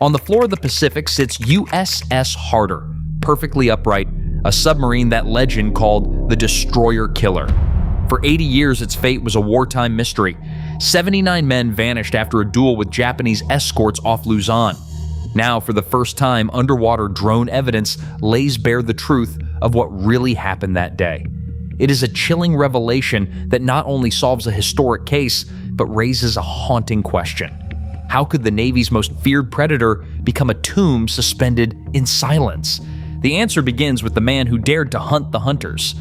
On the floor of the Pacific sits USS Harder, perfectly upright, a submarine that legend called the Destroyer Killer. For 80 years, its fate was a wartime mystery. 79 men vanished after a duel with Japanese escorts off Luzon. Now, for the first time, underwater drone evidence lays bare the truth of what really happened that day. It is a chilling revelation that not only solves a historic case, but raises a haunting question. How could the Navy's most feared predator become a tomb suspended in silence? The answer begins with the man who dared to hunt the hunters.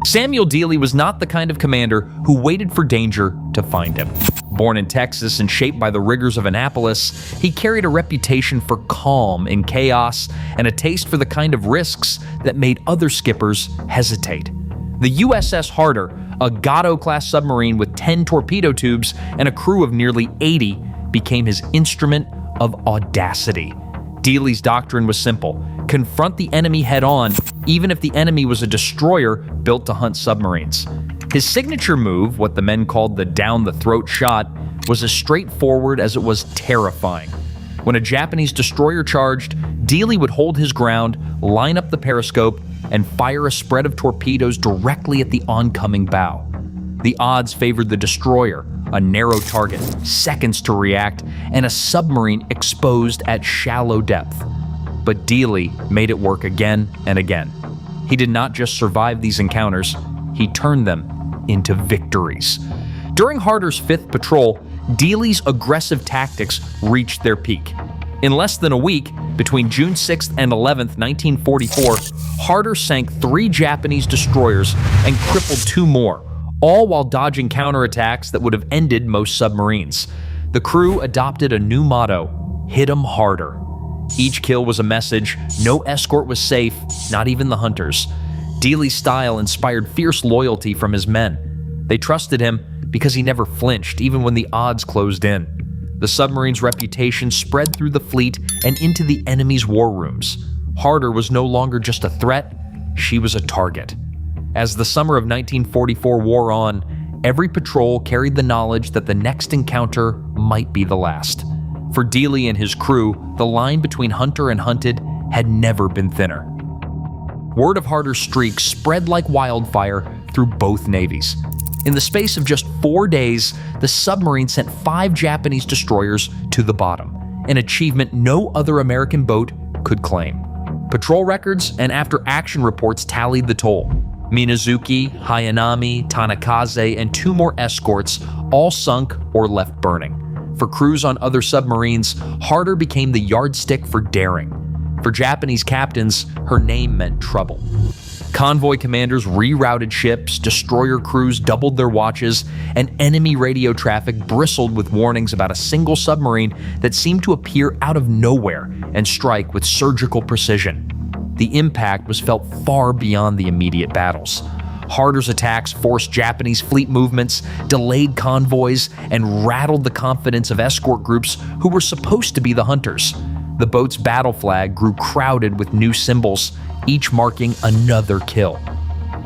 Samuel Dealey was not the kind of commander who waited for danger to find him. Born in Texas and shaped by the rigors of Annapolis, he carried a reputation for calm in chaos and a taste for the kind of risks that made other skippers hesitate. The USS Harder, a Gatto-class submarine with 10 torpedo tubes and a crew of nearly 80, became his instrument of audacity. Dealey's doctrine was simple: confront the enemy head-on, even if the enemy was a destroyer built to hunt submarines. His signature move, what the men called the down-the-throat shot, was as straightforward as it was terrifying. When a Japanese destroyer charged, Dealey would hold his ground, line up the periscope, and fire a spread of torpedoes directly at the oncoming bow. The odds favored the destroyer, a narrow target, seconds to react, and a submarine exposed at shallow depth. But Dealey made it work again and again. He did not just survive these encounters, he turned them into victories. During Harder's fifth patrol, Dealey's aggressive tactics reached their peak. In less than a week, between June 6th and 11th, 1944, Harder sank 3 Japanese destroyers and crippled 2 more, all while dodging counterattacks that would have ended most submarines. The crew adopted a new motto: hit 'em harder. Each kill was a message. No escort was safe, not even the hunters. Dealey's style inspired fierce loyalty from his men. They trusted him because he never flinched, even when the odds closed in. The submarine's reputation spread through the fleet and into the enemy's war rooms. Harder was no longer just a threat, she was a target. As the summer of 1944 wore on, every patrol carried the knowledge that the next encounter might be the last. For Dealey and his crew, the line between hunter and hunted had never been thinner. Word of Harder's streak spread like wildfire through both navies. In the space of just 4 days, the submarine sent 5 Japanese destroyers to the bottom, an achievement no other American boat could claim. Patrol records and after-action reports tallied the toll. Minazuki, Hayanami, Tanakaze, and 2 more escorts all sunk or left burning. For crews on other submarines, Harder became the yardstick for daring. For Japanese captains, her name meant trouble. Convoy commanders rerouted ships, destroyer crews doubled their watches, and enemy radio traffic bristled with warnings about a single submarine that seemed to appear out of nowhere and strike with surgical precision. The impact was felt far beyond the immediate battles. Harder's attacks forced Japanese fleet movements, delayed convoys, and rattled the confidence of escort groups who were supposed to be the hunters. The boat's battle flag grew crowded with new symbols, each marking another kill.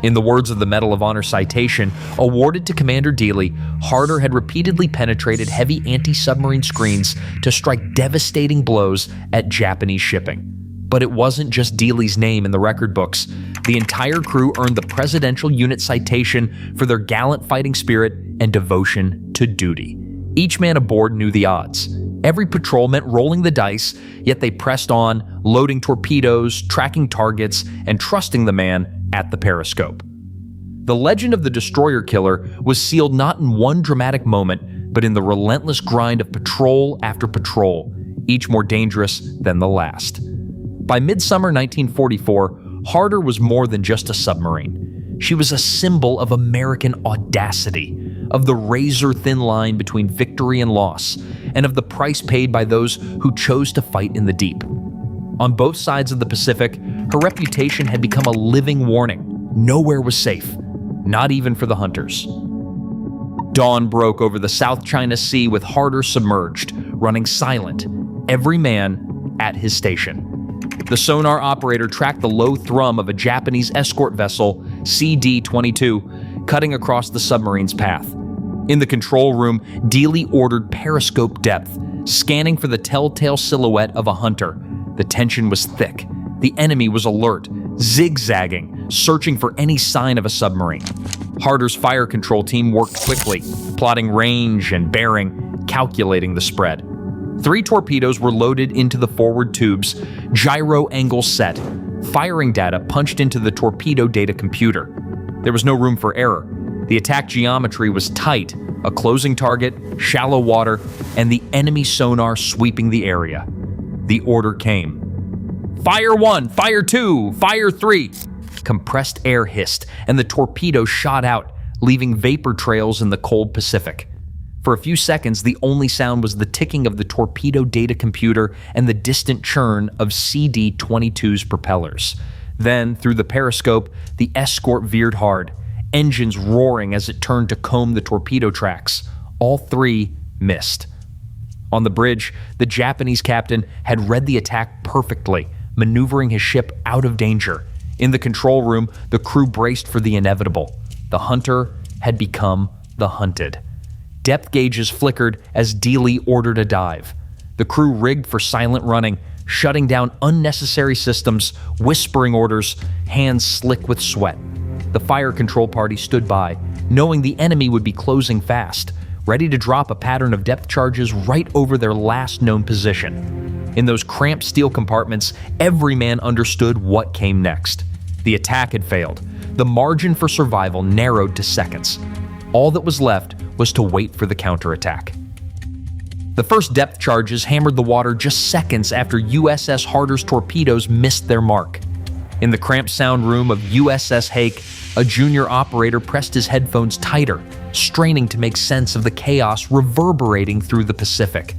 In the words of the Medal of Honor citation awarded to Commander Dealey, Harder had repeatedly penetrated heavy anti-submarine screens to strike devastating blows at Japanese shipping. But it wasn't just Dealey's name in the record books. The entire crew earned the Presidential Unit Citation for their gallant fighting spirit and devotion to duty. Each man aboard knew the odds. Every patrol meant rolling the dice, yet they pressed on, loading torpedoes, tracking targets, and trusting the man at the periscope. The legend of the Destroyer Killer was sealed not in one dramatic moment, but in the relentless grind of patrol after patrol, each more dangerous than the last. By midsummer 1944, Harder was more than just a submarine. She was a symbol of American audacity, of the razor-thin line between victory and loss, and of the price paid by those who chose to fight in the deep. On both sides of the Pacific, her reputation had become a living warning. Nowhere was safe, not even for the hunters. Dawn broke over the South China Sea with Harder submerged, running silent, every man at his station. The sonar operator tracked the low thrum of a Japanese escort vessel, CD-22, cutting across the submarine's path. In the control room, Dealey ordered periscope depth, scanning for the telltale silhouette of a hunter. The tension was thick. The enemy was alert, zigzagging, searching for any sign of a submarine. Harder's fire control team worked quickly, plotting range and bearing, calculating the spread. 3 torpedoes were loaded into the forward tubes, gyro angle set, firing data punched into the torpedo data computer. There was no room for error. The attack geometry was tight, a closing target, shallow water, and the enemy sonar sweeping the area. The order came. Fire 1, fire 2, fire 3. Compressed air hissed, and the torpedo shot out, leaving vapor trails in the cold Pacific. For a few seconds, the only sound was the ticking of the torpedo data computer and the distant churn of CD-22's propellers. Then, through the periscope, the escort veered hard, engines roaring as it turned to comb the torpedo tracks. All 3 missed. On the bridge, the Japanese captain had read the attack perfectly, maneuvering his ship out of danger. In the control room, the crew braced for the inevitable. The hunter had become the hunted. Depth gauges flickered as Dealey ordered a dive. The crew rigged for silent running, shutting down unnecessary systems, whispering orders, hands slick with sweat. The fire control party stood by, knowing the enemy would be closing fast, ready to drop a pattern of depth charges right over their last known position. In those cramped steel compartments, every man understood what came next. The attack had failed. The margin for survival narrowed to seconds. All that was left was to wait for the counterattack. The first depth charges hammered the water just seconds after USS Harder's torpedoes missed their mark. In the cramped sound room of USS Hake, a junior operator pressed his headphones tighter, straining to make sense of the chaos reverberating through the Pacific.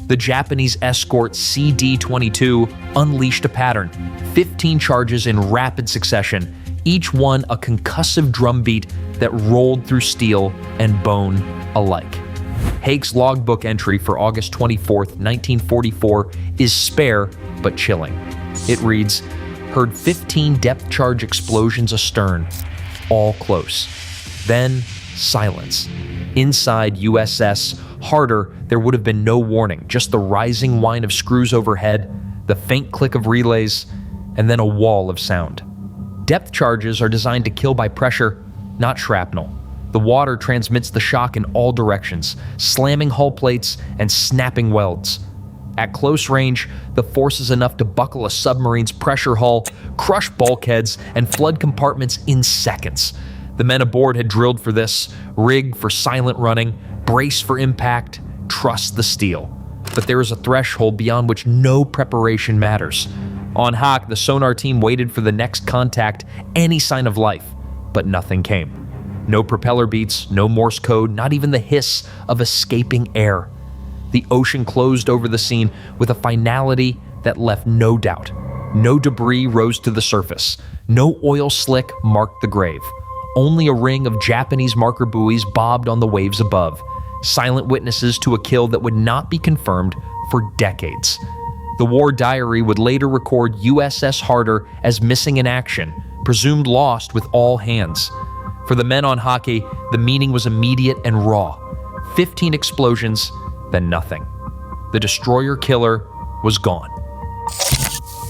The Japanese escort CD-22 unleashed a pattern, 15 charges in rapid succession, each one a concussive drumbeat that rolled through steel and bone alike. Hake's logbook entry for August 24, 1944 is spare but chilling. It reads, "Heard 15 depth charge explosions astern, all close. Then silence. Inside USS Harder, there would have been no warning, just the rising whine of screws overhead, the faint click of relays, and then a wall of sound. Depth charges are designed to kill by pressure, not shrapnel. The water transmits the shock in all directions, slamming hull plates and snapping welds. At close range, the force is enough to buckle a submarine's pressure hull, crush bulkheads, and flood compartments in seconds. The men aboard had drilled for this, rig for silent running, brace for impact, trust the steel. But there is a threshold beyond which no preparation matters. On Hawk, the sonar team waited for the next contact, any sign of life, but nothing came. No propeller beats, no Morse code, not even the hiss of escaping air. The ocean closed over the scene with a finality that left no doubt. No debris rose to the surface. No oil slick marked the grave. Only a ring of Japanese marker buoys bobbed on the waves above, silent witnesses to a kill that would not be confirmed for decades. The war diary would later record USS Harder as missing in action, presumed lost with all hands. For the men on Haki, the meaning was immediate and raw. 15 explosions, then nothing. The destroyer killer was gone.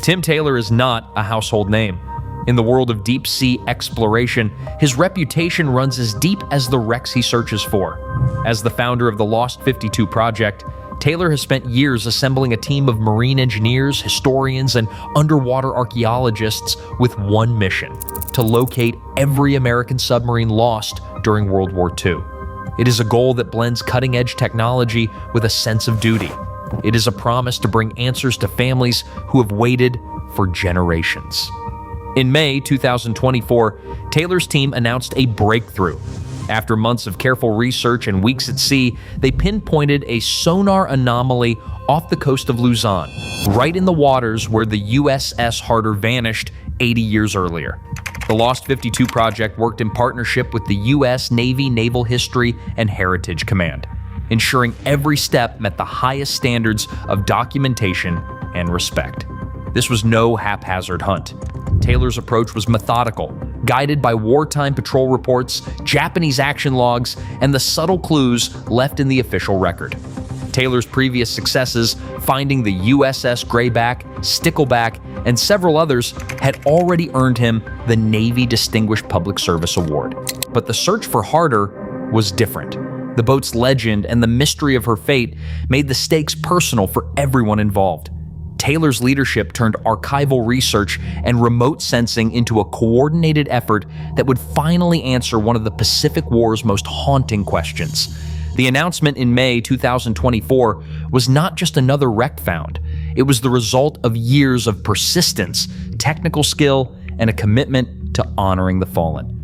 Tim Taylor is not a household name. In the world of deep-sea exploration, his reputation runs as deep as the wrecks he searches for. As the founder of the Lost 52 Project, Taylor has spent years assembling a team of marine engineers, historians, and underwater archaeologists with one mission: to locate every American submarine lost during World War II. It is a goal that blends cutting-edge technology with a sense of duty. It is a promise to bring answers to families who have waited for generations. In May 2024, Taylor's team announced a breakthrough. After months of careful research and weeks at sea, they pinpointed a sonar anomaly off the coast of Luzon, right in the waters where the USS Harder vanished 80 years earlier. The Lost 52 Project worked in partnership with the U.S. Navy Naval History and Heritage Command, ensuring every step met the highest standards of documentation and respect. This was no haphazard hunt. Taylor's approach was methodical, guided by wartime patrol reports, Japanese action logs, and the subtle clues left in the official record. Taylor's previous successes, finding the USS Greyback, Stickleback, and several others, had already earned him the Navy Distinguished Public Service Award. But the search for Harder was different. The boat's legend and the mystery of her fate made the stakes personal for everyone involved. Taylor's leadership turned archival research and remote sensing into a coordinated effort that would finally answer one of the Pacific War's most haunting questions. The announcement in May 2024 was not just another wreck found. It was the result of years of persistence, technical skill, and a commitment to honoring the fallen.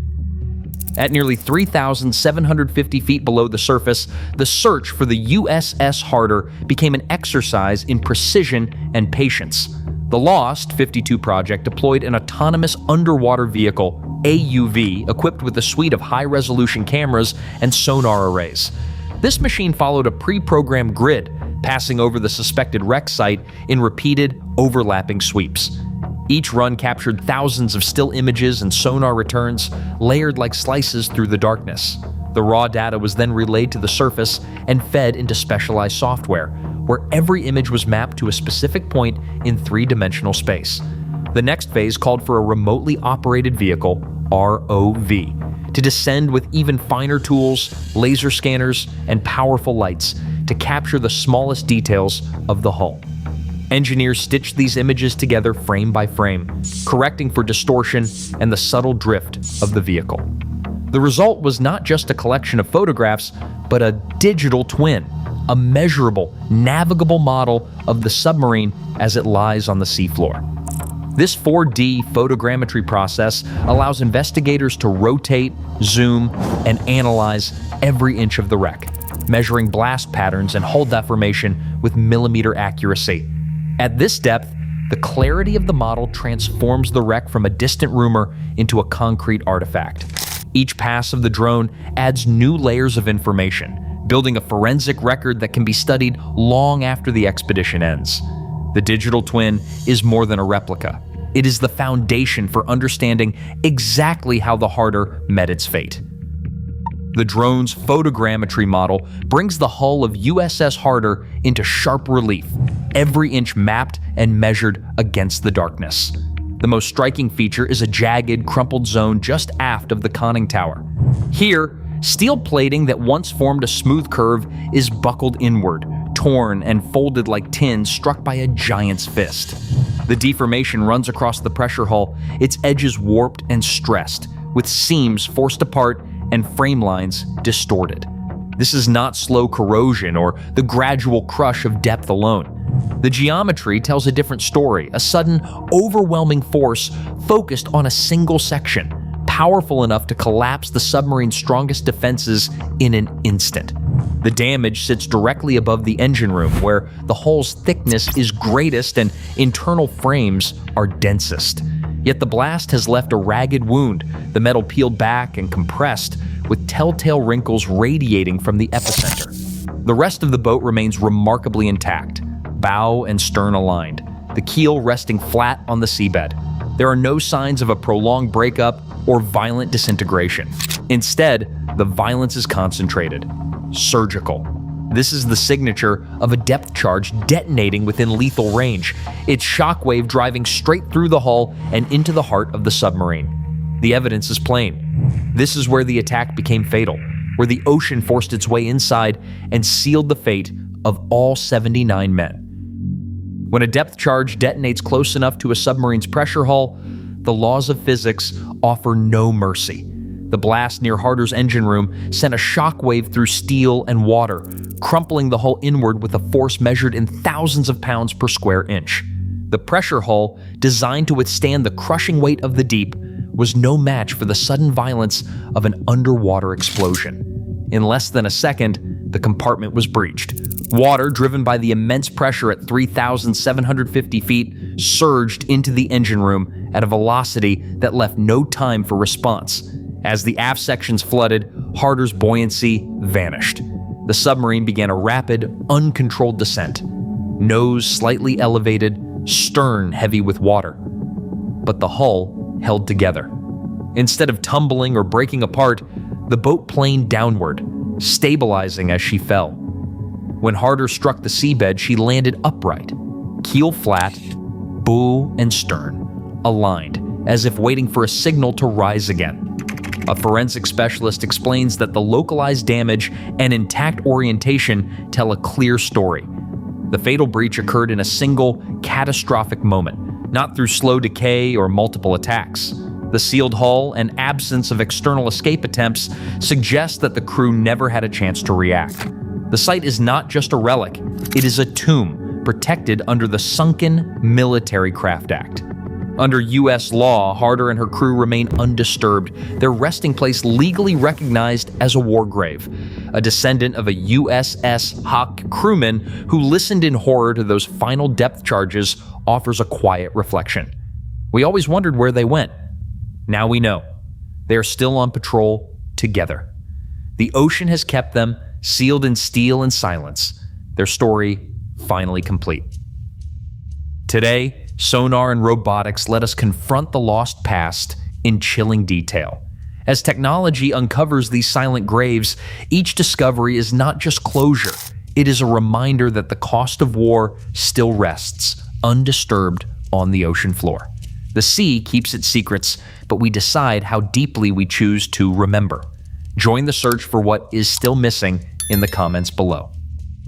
At nearly 3,750 feet below the surface, the search for the USS Harder became an exercise in precision and patience. The Lost 52 project deployed an autonomous underwater vehicle, AUV, equipped with a suite of high-resolution cameras and sonar arrays. This machine followed a pre-programmed grid, passing over the suspected wreck site in repeated, overlapping sweeps. Each run captured thousands of still images and sonar returns, layered like slices through the darkness. The raw data was then relayed to the surface and fed into specialized software, where every image was mapped to a specific point in three-dimensional space. The next phase called for a remotely operated vehicle, ROV, to descend with even finer tools, laser scanners, and powerful lights to capture the smallest details of the hull. Engineers stitched these images together frame by frame, correcting for distortion and the subtle drift of the vehicle. The result was not just a collection of photographs, but a digital twin, a measurable, navigable model of the submarine as it lies on the seafloor. This 4D photogrammetry process allows investigators to rotate, zoom, and analyze every inch of the wreck, measuring blast patterns and hull deformation with millimeter accuracy. At this depth, the clarity of the model transforms the wreck from a distant rumor into a concrete artifact. Each pass of the drone adds new layers of information, building a forensic record that can be studied long after the expedition ends. The digital twin is more than a replica. It is the foundation for understanding exactly how the Harder met its fate. The drone's photogrammetry model brings the hull of USS Harder into sharp relief, every inch mapped and measured against the darkness. The most striking feature is a jagged, crumpled zone just aft of the conning tower. Here, steel plating that once formed a smooth curve is buckled inward, torn and folded like tin struck by a giant's fist. The deformation runs across the pressure hull, its edges warped and stressed, with seams forced apart and frame lines distorted. This is not slow corrosion or the gradual crush of depth alone. The geometry tells a different story, a sudden, overwhelming force focused on a single section, powerful enough to collapse the submarine's strongest defenses in an instant. The damage sits directly above the engine room, where the hull's thickness is greatest and internal frames are densest. Yet the blast has left a ragged wound, the metal peeled back and compressed, with telltale wrinkles radiating from the epicenter. The rest of the boat remains remarkably intact, bow and stern aligned, the keel resting flat on the seabed. There are no signs of a prolonged breakup or violent disintegration. Instead, the violence is concentrated, surgical. This is the signature of a depth charge detonating within lethal range, its shockwave driving straight through the hull and into the heart of the submarine. The evidence is plain. This is where the attack became fatal, where the ocean forced its way inside and sealed the fate of all 79 men. When a depth charge detonates close enough to a submarine's pressure hull, the laws of physics offer no mercy. The blast near Harder's engine room sent a shockwave through steel and water, crumpling the hull inward with a force measured in thousands of pounds per square inch. The pressure hull, designed to withstand the crushing weight of the deep, was no match for the sudden violence of an underwater explosion. In less than a second, the compartment was breached. Water, driven by the immense pressure at 3,750 feet, surged into the engine room at a velocity that left no time for response. As the aft sections flooded, Harder's buoyancy vanished. The submarine began a rapid, uncontrolled descent. Nose slightly elevated, stern heavy with water. But the hull held together. Instead of tumbling or breaking apart, the boat planed downward, stabilizing as she fell. When Harder struck the seabed, she landed upright, keel flat, bow and stern aligned, as if waiting for a signal to rise again. A forensic specialist explains that the localized damage and intact orientation tell a clear story. The fatal breach occurred in a single, catastrophic moment, not through slow decay or multiple attacks. The sealed hull and absence of external escape attempts suggest that the crew never had a chance to react. The site is not just a relic, it is a tomb protected under the Sunken Military Craft Act. Under U.S. law, Harder and her crew remain undisturbed, their resting place legally recognized as a war grave. A descendant of a USS Harder crewman who listened in horror to those final depth charges offers a quiet reflection. We always wondered where they went. Now we know. They are still on patrol together. The ocean has kept them sealed in steel and silence, their story finally complete. Today, sonar and robotics let us confront the lost past in chilling detail. As technology uncovers these silent graves, each discovery is not just closure, it is a reminder that the cost of war still rests, undisturbed, on the ocean floor. The sea keeps its secrets, but we decide how deeply we choose to remember. Join the search for what is still missing in the comments below.